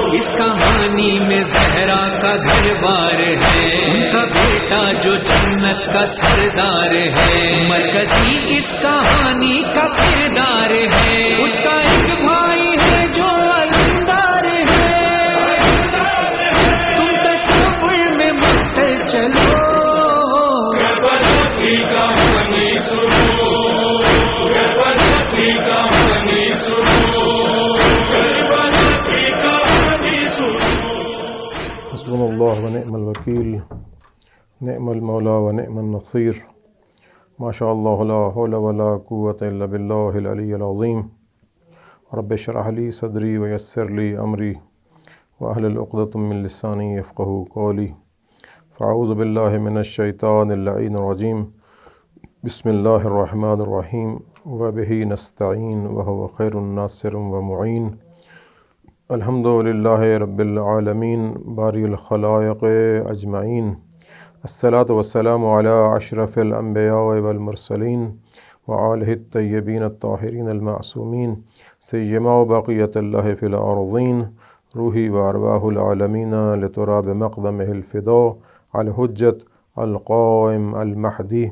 اس کہانی میں زہرا کا گھر بار ہے، ان کا بیٹا جو جنت کا سردار ہے، مرکزی اس کہانی کا کردار ہے، اس کا ایک بھائی ہے جو علمدار ہے، تم تصور میں مت چلو، کربلا کی کہانی سنو، کربلا کی کہانی سنو، کربلا کی کہانی سنو۔ حسبنا اللہ ونعم الوکیل، نعم المولا ونعم النصیر، ما شاء اللہ لا حول ولا قوة الا باللہ العلی العظیم۔ رب اشرح لی صدری ویسر لی امری واحلل عقدۃ من لسانی یفقہوا قولی، فاعوذ باللہ من الشیطان اللعین الرجیم، بسم اللہ الرحمن الرحیم، وبہ نستعین وہو خیر الناصر ومعین، الحمد للہ رب العالمین باری الخلائق اجمعین، الصلاۃ والسلام علی اشرف الانبیاء والمرسلین وآلہ الطیبین الطاہرین المعصومین، سیما بقیۃ اللہ فی الارضین، روحی وارواح العالمین لتراب مقدمہ الفداء الحجت القائم المہدی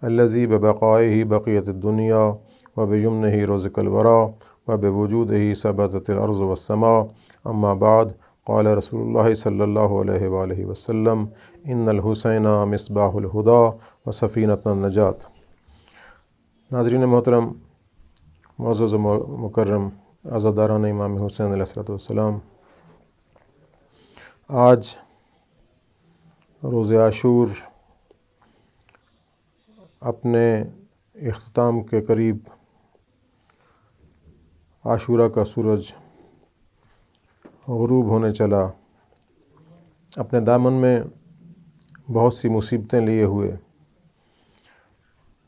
الذی ببقائہ بقیت الدنیا وبیمنہ رزق الورا وبوجودہ ثبتت الارض والسماء، اما بعد، قال رسول اللہ صلی اللہ علیہ وآلہ وسلم، ان الحسین مصباح الہدیٰ وسفینۃ النجات۔ ناظرین محترم، معزز و مکرم عزاداران امام حسین علیہ السلام، آج روز عاشور اپنے اختتام کے قریب، عاشورہ کا سورج غروب ہونے چلا، اپنے دامن میں بہت سی مصیبتیں لیے ہوئے،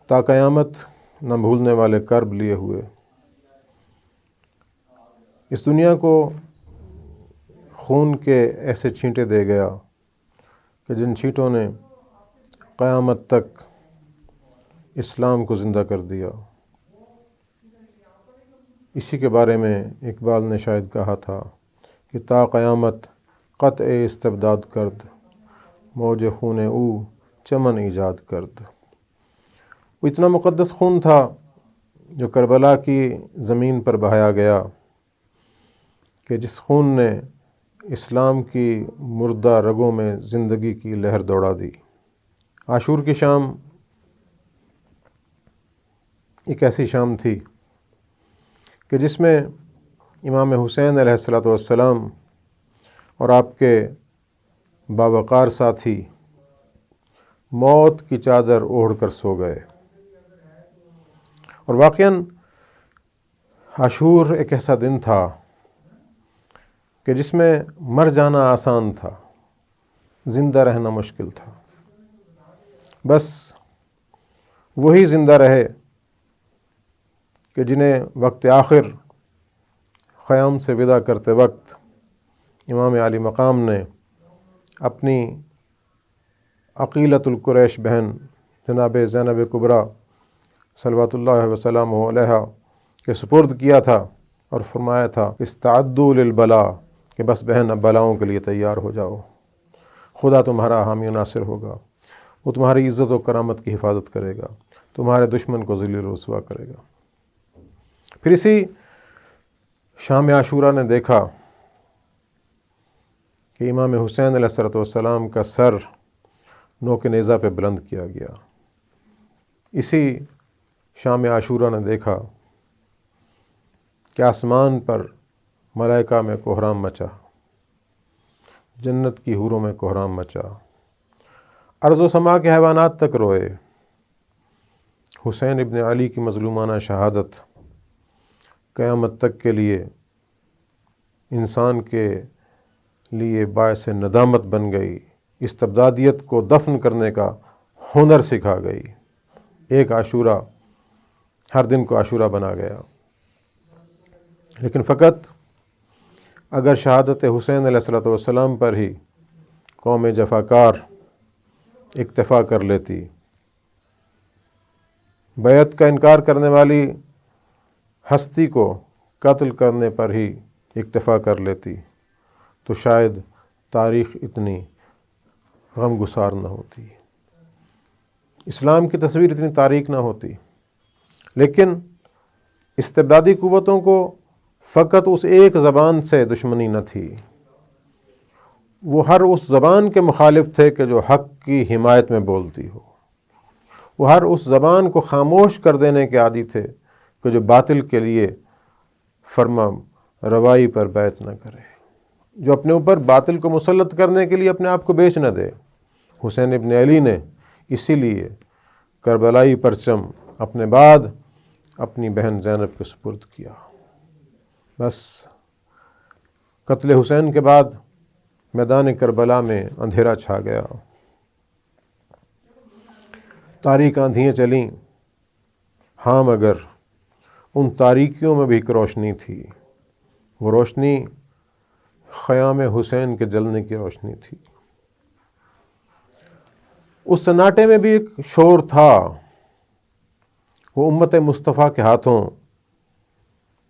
تا قیامت نہ بھولنے والے کرب لیے ہوئے، اس دنیا کو خون کے ایسے چھینٹے دے گیا کہ جن چھینٹوں نے قیامت تک اسلام کو زندہ کر دیا۔ اسی کے بارے میں اقبال نے شاید کہا تھا کہ تا قیامت قطع استبداد کرد، موج خون او چمن ایجاد کرد۔ وہ اتنا مقدس خون تھا جو کربلا کی زمین پر بہایا گیا کہ جس خون نے اسلام کی مردہ رگوں میں زندگی کی لہر دوڑا دی۔ عاشور کی شام ایک ایسی شام تھی کہ جس میں امام حسین علیہ السلام اور آپ کے باوقار ساتھی موت کی چادر اوڑھ کر سو گئے، اور واقعاً عاشور ایک ایسا دن تھا کہ جس میں مر جانا آسان تھا، زندہ رہنا مشکل تھا۔ بس وہی زندہ رہے کہ جنہیں وقت آخر خیام سے ودا کرتے وقت امام علی مقام نے اپنی عقیلۃ القریش بہن جناب زینب کبریٰ صلوات اللہ وسلامہ علیہا کے سپرد کیا تھا، اور فرمایا تھا استعدوا للبلا، کہ بس بہن اب بلاؤں کے لیے تیار ہو جاؤ، خدا تمہارا حامی و ناصر ہوگا، وہ تمہاری عزت و کرامت کی حفاظت کرے گا، تمہارے دشمن کو ذلیل و رسوا کرے گا۔ پھر اسی شام عاشورہ نے دیکھا کہ امام حسین علیہ السلام کا سر نوک نیزہ پہ بلند کیا گیا۔ اسی شام عاشورہ نے دیکھا کہ آسمان پر ملائکہ میں کوہرام مچا، جنت کی حوروں میں کوہرام مچا، ارض و سما کے حیوانات تک روئے۔ حسین ابن علی کی مظلومانہ شہادت قیامت تک کے لیے انسان کے لیے باعث ندامت بن گئی، استبدادیت کو دفن کرنے کا ہنر سکھا گئی۔ ایک عاشورہ ہر دن کو عاشورہ بنا گیا، لیکن فقط اگر شہادت حسین علیہ السلام پر ہی قوم جفاکار اکتفا کر لیتی بیعت کا انکار کرنے والی ہستی کو قتل کرنے پر ہی اکتفا کر لیتی تو شاید تاریخ اتنی غم گسار نہ ہوتی، اسلام کی تصویر اتنی تاریک نہ ہوتی۔ لیکن استبدادی قوتوں کو فقط اس ایک زبان سے دشمنی نہ تھی، وہ ہر اس زبان کے مخالف تھے کہ جو حق کی حمایت میں بولتی ہو، وہ ہر اس زبان کو خاموش کر دینے کے عادی تھے کہ جو باطل کے لیے فرما روائی پر بیعت نہ کرے، جو اپنے اوپر باطل کو مسلط کرنے کے لیے اپنے آپ کو بیچ نہ دے۔ حسین ابن علی نے اسی لیے کربلائی پرچم اپنے بعد اپنی بہن زینب کے سپرد کیا۔ بس قتل حسین کے بعد میدان کربلا میں اندھیرا چھا گیا، تاریک آندھیاں چلیں، ہاں مگر ان تاریکیوں میں بھی ایک روشنی تھی، وہ روشنی خیام حسین کے جلنے کی روشنی تھی۔ اس سناٹے میں بھی ایک شور تھا، وہ امت مصطفیٰ کے ہاتھوں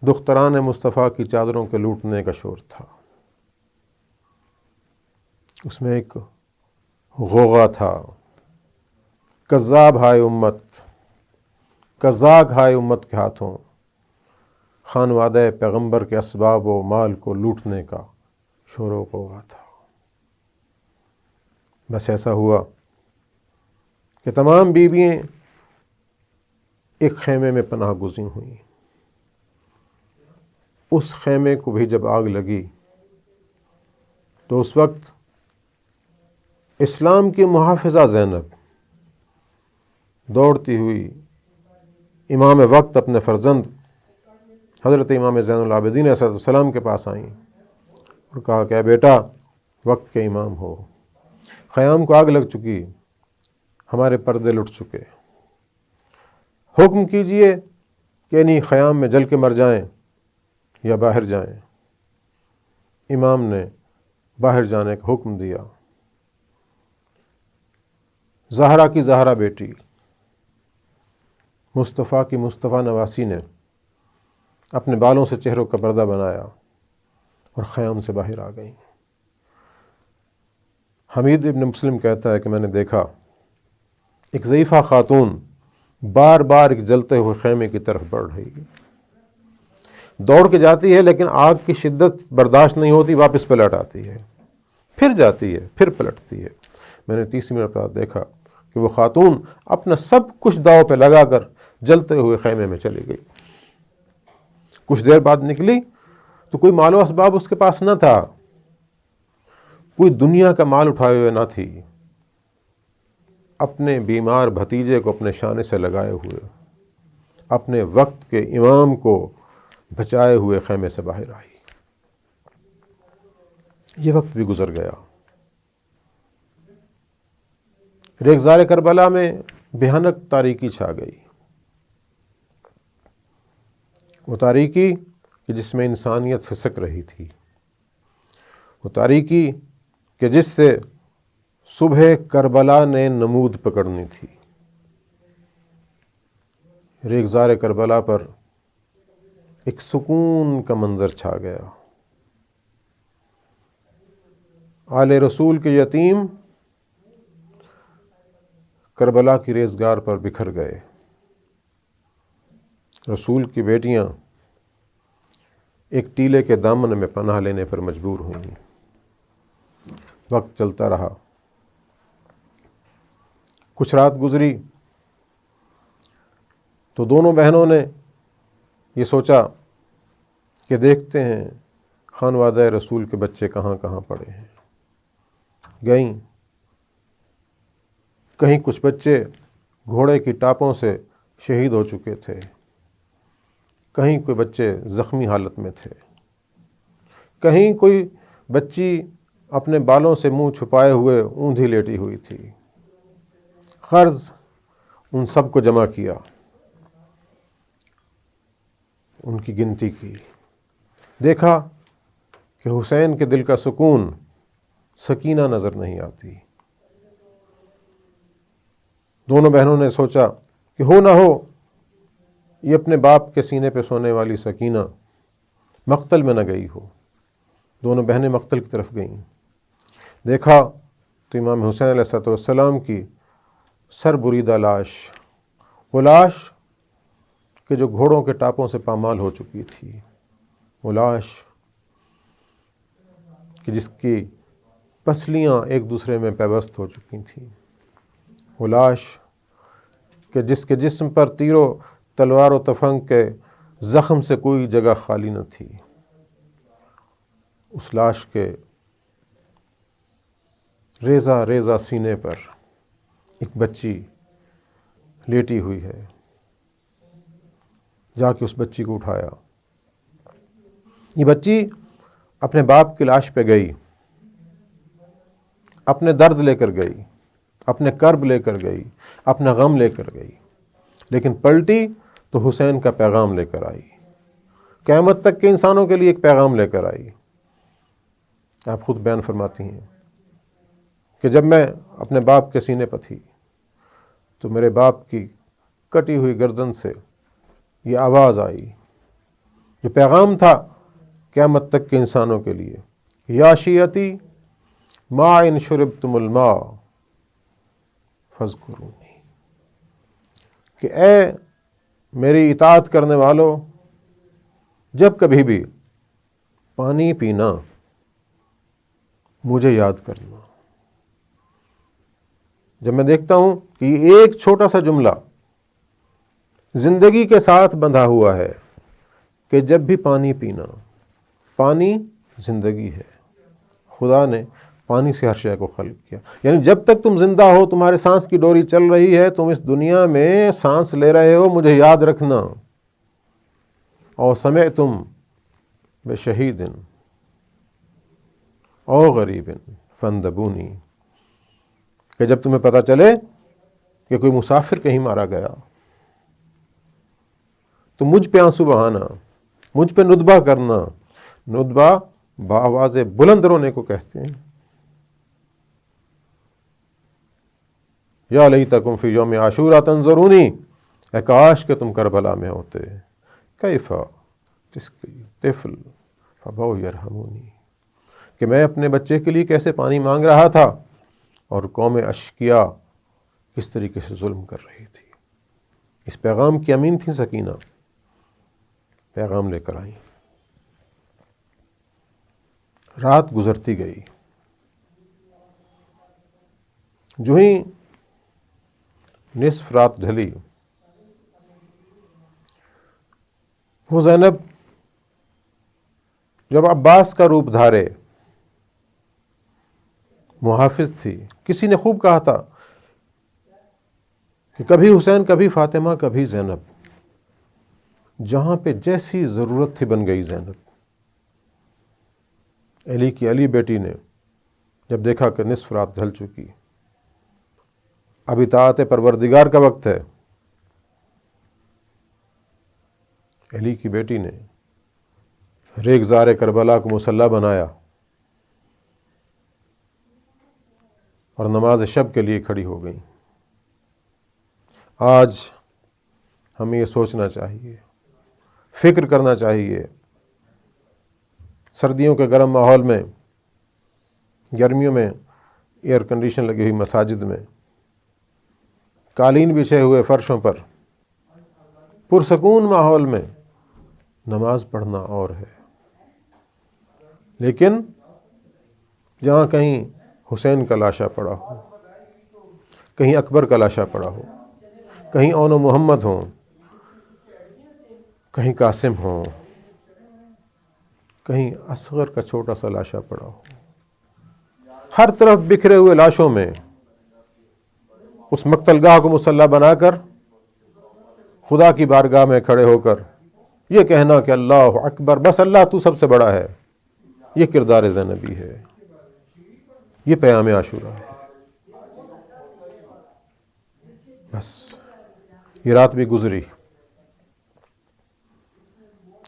دختران مصطفیٰ کی چادروں کے لوٹنے کا شور تھا۔ اس میں ایک غوغا تھا، کذاب ہائے امت، کذاب ہائے امت کے ہاتھوں خانوادہ پیغمبر کے اسباب و مال کو لوٹنے کا شور و غوغا تھا۔ بس ایسا ہوا کہ تمام بیوییں ایک خیمے میں پناہ گزین ہوئیں۔ اس خیمے کو بھی جب آگ لگی تو اس وقت اسلام کی محافظہ زینب دوڑتی ہوئی امام وقت اپنے فرزند حضرت امام زین العابدین علیہ السلام کے پاس آئیں اور کہا کہ اے بیٹا، وقت کے امام ہو، خیام کو آگ لگ چکی، ہمارے پردے لٹ چکے، حکم کیجئے کہ انہی خیام میں جل کے مر جائیں یا باہر جائیں۔ امام نے باہر جانے کا حکم دیا۔ زہرا کی زہرا بیٹی مصطفیٰ کی مصطفیٰ نواسی نے اپنے بالوں سے چہروں کا پردہ بنایا اور خیام سے باہر آ گئیں۔ حمید ابن مسلم کہتا ہے کہ میں نے دیکھا ایک ضعیفہ خاتون بار بار ایک جلتے ہوئے خیمے کی طرف بڑھ رہی ہے، دوڑ کے جاتی ہے لیکن آگ کی شدت برداشت نہیں ہوتی، واپس پلٹ آتی ہے، پھر جاتی ہے، پھر پلٹتی ہے۔ میں نے 30 منٹ بعد دیکھا کہ وہ خاتون اپنا سب کچھ داؤ پہ لگا کر جلتے ہوئے خیمے میں چلی گئی۔ کچھ دیر بعد نکلی تو کوئی مال و اسباب اس کے پاس نہ تھا، کوئی دنیا کا مال اٹھائے ہوئے نہ تھی، اپنے بیمار بھتیجے کو اپنے شانے سے لگائے ہوئے، اپنے وقت کے امام کو بچائے ہوئے خیمے سے باہر آئی۔ یہ وقت بھی گزر گیا۔ ریگزار کربلا میں بھیانک تاریکی چھا گئی، وہ تاریکی کہ جس میں انسانیت پھسک رہی تھی، وہ تاریکی کہ جس سے صبح کربلا نے نمود پکڑنی تھی۔ ریگزار کربلا پر ایک سکون کا منظر چھا گیا۔ آل رسول کے یتیم کربلا کی ریزگار پر بکھر گئے، رسول کی بیٹیاں ایک ٹیلے کے دامن میں پناہ لینے پر مجبور ہوئیں۔ وقت چلتا رہا، کچھ رات گزری تو دونوں بہنوں نے یہ سوچا کہ دیکھتے ہیں خانوادہ رسول کے بچے کہاں کہاں پڑے ہیں۔ گئیں، کہیں کچھ بچے گھوڑے کی ٹاپوں سے شہید ہو چکے تھے، کہیں کوئی بچے زخمی حالت میں تھے، کہیں کوئی بچی اپنے بالوں سے منہ چھپائے ہوئے اوندھی لیٹی ہوئی تھی۔ غرض ان سب کو جمع کیا، ان کی گنتی کی، دیکھا کہ حسین کے دل کا سکون، سکینہ نظر نہیں آتی۔ دونوں بہنوں نے سوچا کہ ہو نہ ہو یہ اپنے باپ کے سینے پہ سونے والی سکینہ مقتل میں نہ گئی ہو۔ دونوں بہنیں مقتل کی طرف گئیں، دیکھا تو امام حسین علیہ السلام کی سر بریدہ لاش، وہ لاش کہ جو گھوڑوں کے ٹاپوں سے پامال ہو چکی تھی، وہ لاش کہ جس کی پسلیاں ایک دوسرے میں پیوست ہو چکی تھیں، وہ لاش کہ جس کے جسم پر تیر و تلوار و تفنگ کے زخم سے کوئی جگہ خالی نہ تھی، اس لاش کے ریزہ ریزہ سینے پر ایک بچی لیٹی ہوئی ہے۔ جا کے اس بچی کو اٹھایا۔ یہ بچی اپنے باپ کی لاش پہ گئی، اپنے درد لے کر گئی، اپنے کرب لے کر گئی، اپنا غم لے کر گئی، لیکن پلٹی تو حسین کا پیغام لے کر آئی، قیامت تک کے انسانوں کے لیے ایک پیغام لے کر آئی۔ آپ خود بیان فرماتی ہیں کہ جب میں اپنے باپ کے سینے پر تھی تو میرے باپ کی کٹی ہوئی گردن سے یہ آواز آئی، جو پیغام تھا قیامت تک کے انسانوں کے لیے، یا شیعتی ما ان شربتم الماء فاذکرونی، کہ اے میری اطاعت کرنے والو، جب کبھی بھی پانی پینا مجھے یاد کرنا۔ جب میں دیکھتا ہوں کہ یہ ایک چھوٹا سا جملہ زندگی کے ساتھ بندھا ہوا ہے کہ جب بھی پانی پینا، پانی زندگی ہے، خدا نے پانی سے ہر شے کو خلق کیا، یعنی جب تک تم زندہ ہو، تمہارے سانس کی ڈوری چل رہی ہے، تم اس دنیا میں سانس لے رہے ہو، مجھے یاد رکھنا۔ اور سمعتم بشہید او غریب فاندبونی، کہ جب تمہیں پتہ چلے کہ کوئی مسافر کہیں مارا گیا تو مجھ پہ آنسو بہانا، مجھ پہ ندبہ کرنا۔ ندبہ بآواز بلند رونے کو کہتے ہیں۔ یا لیتکم فی یوم عاشورا تنظرونی، اے کاش کہ تم کربلا میں ہوتے، کیف تسقی طفل فابوا یرحمونی، کہ میں اپنے بچے کے لیے کیسے پانی مانگ رہا تھا اور قوم اشقیا کس طریقے سے ظلم کر رہی تھی۔ اس پیغام کی امین تھی سکینہ، پیغام لے کر آئی۔ رات گزرتی گئی، جو ہی نصف رات ڈھلی، وہ زینب جب عباس کا روپ دھارے محافظ تھی، کسی نے خوب کہا تھا کہ کبھی حسین، کبھی فاطمہ، کبھی زینب، جہاں پہ جیسی ضرورت تھی بن گئی زینب۔ علی کی علی بیٹی نے جب دیکھا کہ نصف رات ڈھل چکی، اب اطاعت پروردگار کا وقت ہے، علی کی بیٹی نے ریگزار کربلا کو مصلی بنایا اور نماز شب کے لیے کھڑی ہو گئی۔ آج ہمیں یہ سوچنا چاہیے، فکر کرنا چاہیے، سردیوں کے گرم ماحول میں، گرمیوں میں ایئر کنڈیشن لگی ہوئی مساجد میں، قالین بچھے ہوئے فرشوں پر، پرسکون ماحول میں نماز پڑھنا اور ہے، لیکن جہاں کہیں حسین کا لاشا پڑا ہو، کہیں اکبر کا لاشا پڑا ہو، کہیں اون و محمد ہوں، کہیں قاسم ہوں، کہیں اصغر کا چھوٹا سا لاشا پڑا ہو، ہر طرف بکھرے ہوئے لاشوں میں اس مقتل گاہ کو مصلی بنا کر خدا کی بارگاہ میں کھڑے ہو کر یہ کہنا کہ اللہ اکبر، بس اللہ تو سب سے بڑا ہے، یہ کردار زینبی ہے، یہ پیام عاشورہ ہے۔ بس یہ رات بھی گزری۔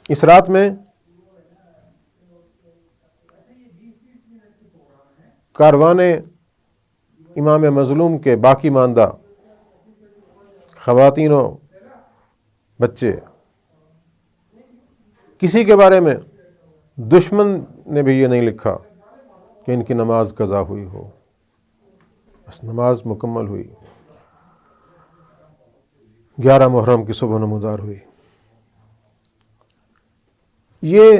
اس رات میں کاروان امام مظلوم کے باقی ماندہ خواتین و بچے، کسی کے بارے میں دشمن نے بھی یہ نہیں لکھا کہ ان کی نماز قضا ہوئی ہو، بس نماز مکمل ہوئی، 11 محرم کی صبح نمودار ہوئی۔ یہ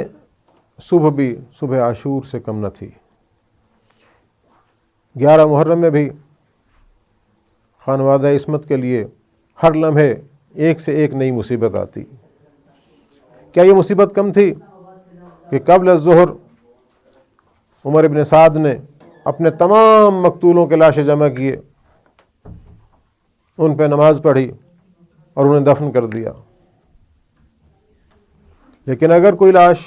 صبح بھی صبح عاشور سے کم نہ تھی۔ 11 محرم میں بھی خانوادہ عصمت کے لیے ہر لمحے ایک سے ایک نئی مصیبت آتی۔ کیا یہ مصیبت کم تھی کہ قبل الظہر عمر بن سعد نے اپنے تمام مقتولوں کے لاشیں جمع کیے، ان پہ نماز پڑھی اور انہیں دفن کر دیا۔ لیکن اگر کوئی لاش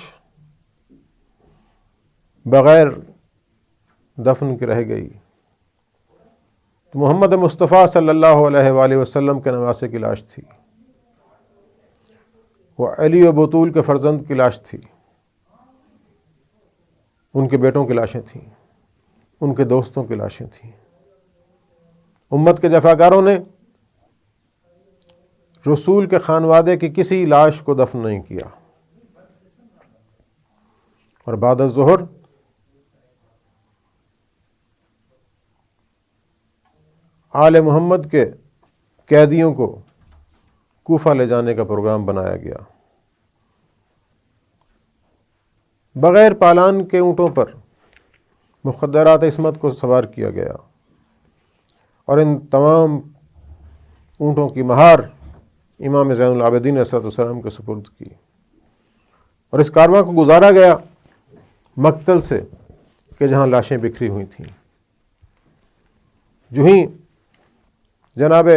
بغیر دفن کے رہ گئی تو محمد مصطفیٰ صلی اللہ علیہ وآلہ وسلم کے نواسے کی لاش تھی، وہ علی و بطول کے فرزند کی لاش تھی، ان کے بیٹوں کی لاشیں تھیں، ان کے دوستوں کی لاشیں تھیں۔ امت کے جفاکاروں نے رسول کے خانوادے کی کسی لاش کو دفن نہیں کیا، اور بعد الظہر آل محمد کے قیدیوں کو کوفہ لے جانے کا پروگرام بنایا گیا۔ بغیر پالان کے اونٹوں پر مخدرات عصمت کو سوار کیا گیا، اور ان تمام اونٹوں کی مہار امام زین العابدین علیہ السلام کے سپرد کی، اور اس کارواں کو گزارا گیا مقتل سے کہ جہاں لاشیں بکھری ہوئی تھیں۔ جو ہی جناب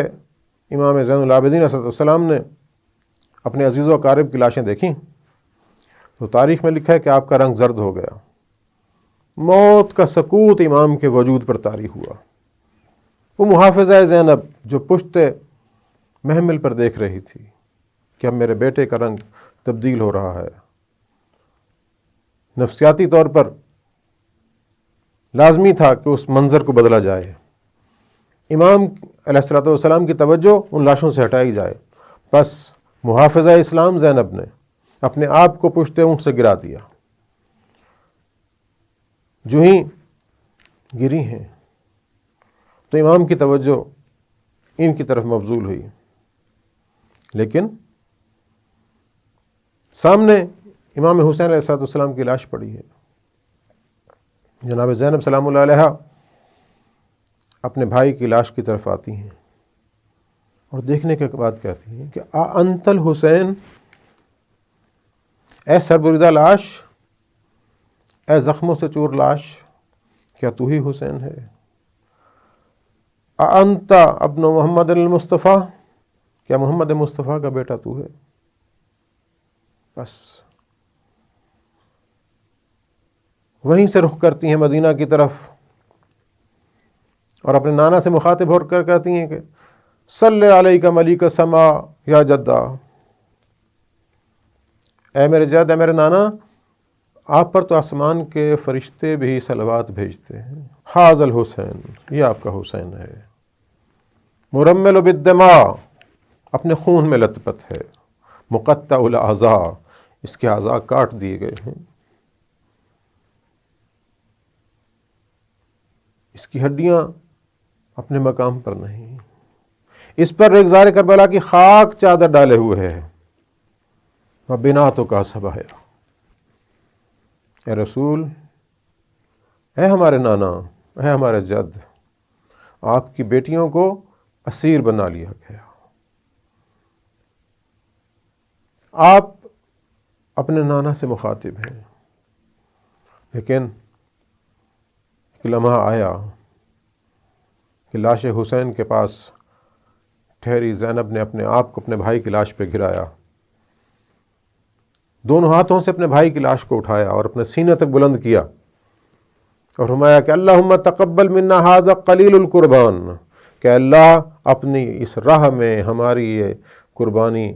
امام زین العابدین علیہ السلام نے اپنے عزیز و اقارب کی لاشیں دیکھیں تو تاریخ میں لکھا ہے کہ آپ کا رنگ زرد ہو گیا، موت کا سکوت امام کے وجود پر طاری ہوا۔ وہ محافظہ زینب جو پشت محمل پر دیکھ رہی تھی کہ اب میرے بیٹے کا رنگ تبدیل ہو رہا ہے، نفسیاتی طور پر لازمی تھا کہ اس منظر کو بدلا جائے، امام علیہ السلام کی توجہ ان لاشوں سے ہٹائی جائے۔ بس محافظہ اسلام زینب نے اپنے آپ کو پشت اونٹ سے گرا دیا۔ جو ہی گری ہیں تو امام کی توجہ ان کی طرف مبذول ہوئی، لیکن سامنے امام حسین علیہ السلام کی لاش پڑی ہے۔ جناب زینب سلام اللہ علیہا اپنے بھائی کی لاش کی طرف آتی ہیں اور دیکھنے کے بعد کہتی ہیں کہ انت الحسین، اے سربریدہ لاش، اے زخموں سے چور لاش، کیا تو ہی حسین ہے؟ انت ابن محمد المصطفیٰ، کیا محمد مصطفیٰ کا بیٹا تو ہے؟ بس وہیں سے رخ کرتی ہیں مدینہ کی طرف اور اپنے نانا سے مخاطب ہو کر کہتی ہیں کہ صلی علیک ملیک السما یا جدہ، اے میرے جد، اے میرے نانا، آپ پر تو آسمان کے فرشتے بھی صلوات بھیجتے ہیں۔ حاذ الحسین، یہ آپ کا حسین ہے، مرمل بالدماء، اپنے خون میں لت پت ہے، مقطع الاعضاء، اس کے اعضاء کاٹ دیے گئے ہیں، اس کی ہڈیاں اپنے مقام پر نہیں، اس پر ریگزار کربلا کی خاک چادر ڈالے ہوئے ہے، وبناتک صبایا۔ اے رسول، اے ہمارے نانا، اے ہمارے جد، آپ کی بیٹیوں کو اسیر بنا لیا گیا۔ آپ اپنے نانا سے مخاطب ہیں، لیکن ایک لمحہ آیا کہ لاش حسین کے پاس ٹھہری زینب نے اپنے آپ کو اپنے بھائی کی لاش پہ گرایا، دونوں ہاتھوں سے اپنے بھائی کی لاش کو اٹھایا اور اپنے سینے تک بلند کیا اور فرمایا کہ اللہم تقبل منا ھذا قلیل القربان، کہ اللہ اپنی اس راہ میں ہماری یہ قربانی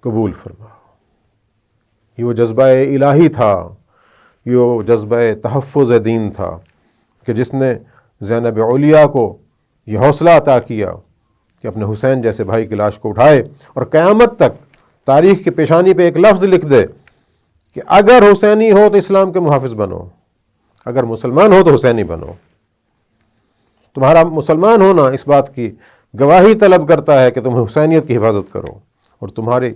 قبول فرما۔ یہ وہ جذبہ الہی تھا، یہ وہ جذبہ تحفظ دین تھا کہ جس نے زینب علیا کو یہ حوصلہ عطا کیا کہ اپنے حسین جیسے بھائی کی لاش کو اٹھائے اور قیامت تک تاریخ کی پیشانی پہ ایک لفظ لکھ دے کہ اگر حسینی ہو تو اسلام کے محافظ بنو، اگر مسلمان ہو تو حسینی بنو۔ تمہارا مسلمان ہونا اس بات کی گواہی طلب کرتا ہے کہ تم حسینیت کی حفاظت کرو، اور تمہاری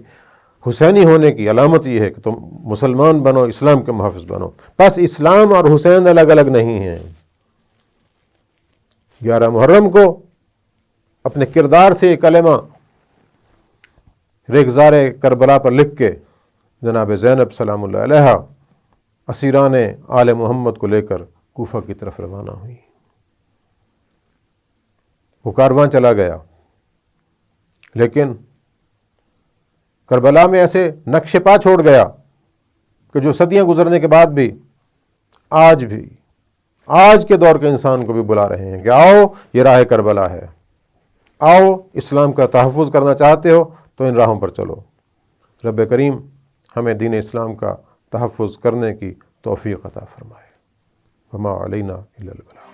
حسینی ہونے کی علامت یہ ہے کہ تم مسلمان بنو، اسلام کے محافظ بنو۔ پس اسلام اور حسین الگ الگ نہیں ہیں۔ 11 محرم کو اپنے کردار سے کلمہ ریگزار کربلا پر لکھ کے جناب زینب سلام اللہ علیہا اسیران آل محمد کو لے کر کوفہ کی طرف روانہ ہوئی۔ وہ کارواں چلا گیا، لیکن کربلا میں ایسے نقش پا چھوڑ گیا کہ جو صدیاں گزرنے کے بعد بھی آج کے دور کے انسان کو بھی بلا رہے ہیں کہ آؤ، یہ راہ کربلا ہے، آؤ اسلام کا تحفظ کرنا چاہتے ہو تو ان راہوں پر چلو۔ رب کریم ہمیں دین اسلام کا تحفظ کرنے کی توفیق عطا فرمائے۔ وما علینا الا البلاغ۔